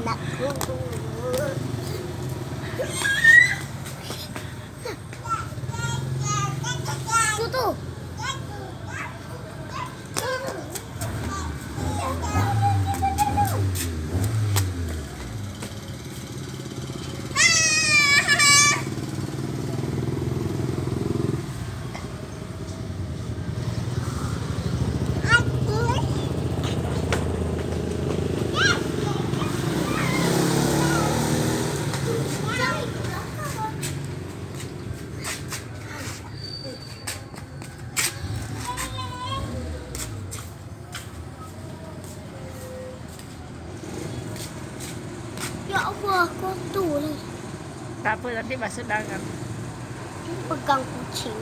anakku. Tuh. Ya Allah, kotor. Tak apa, nanti masuk dalam. Pegang kucing.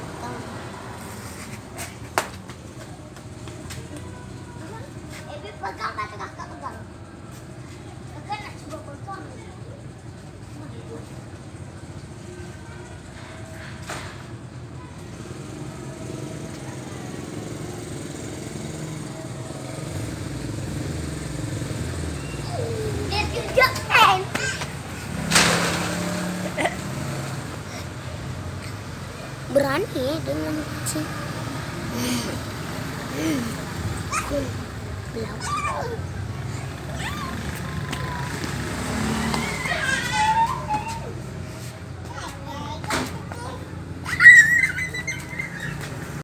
Ebi pegang, kata kakak pegang. Kakak nak cuba pegang. Dia tidak kan? Berani dengan kucing. Gelap.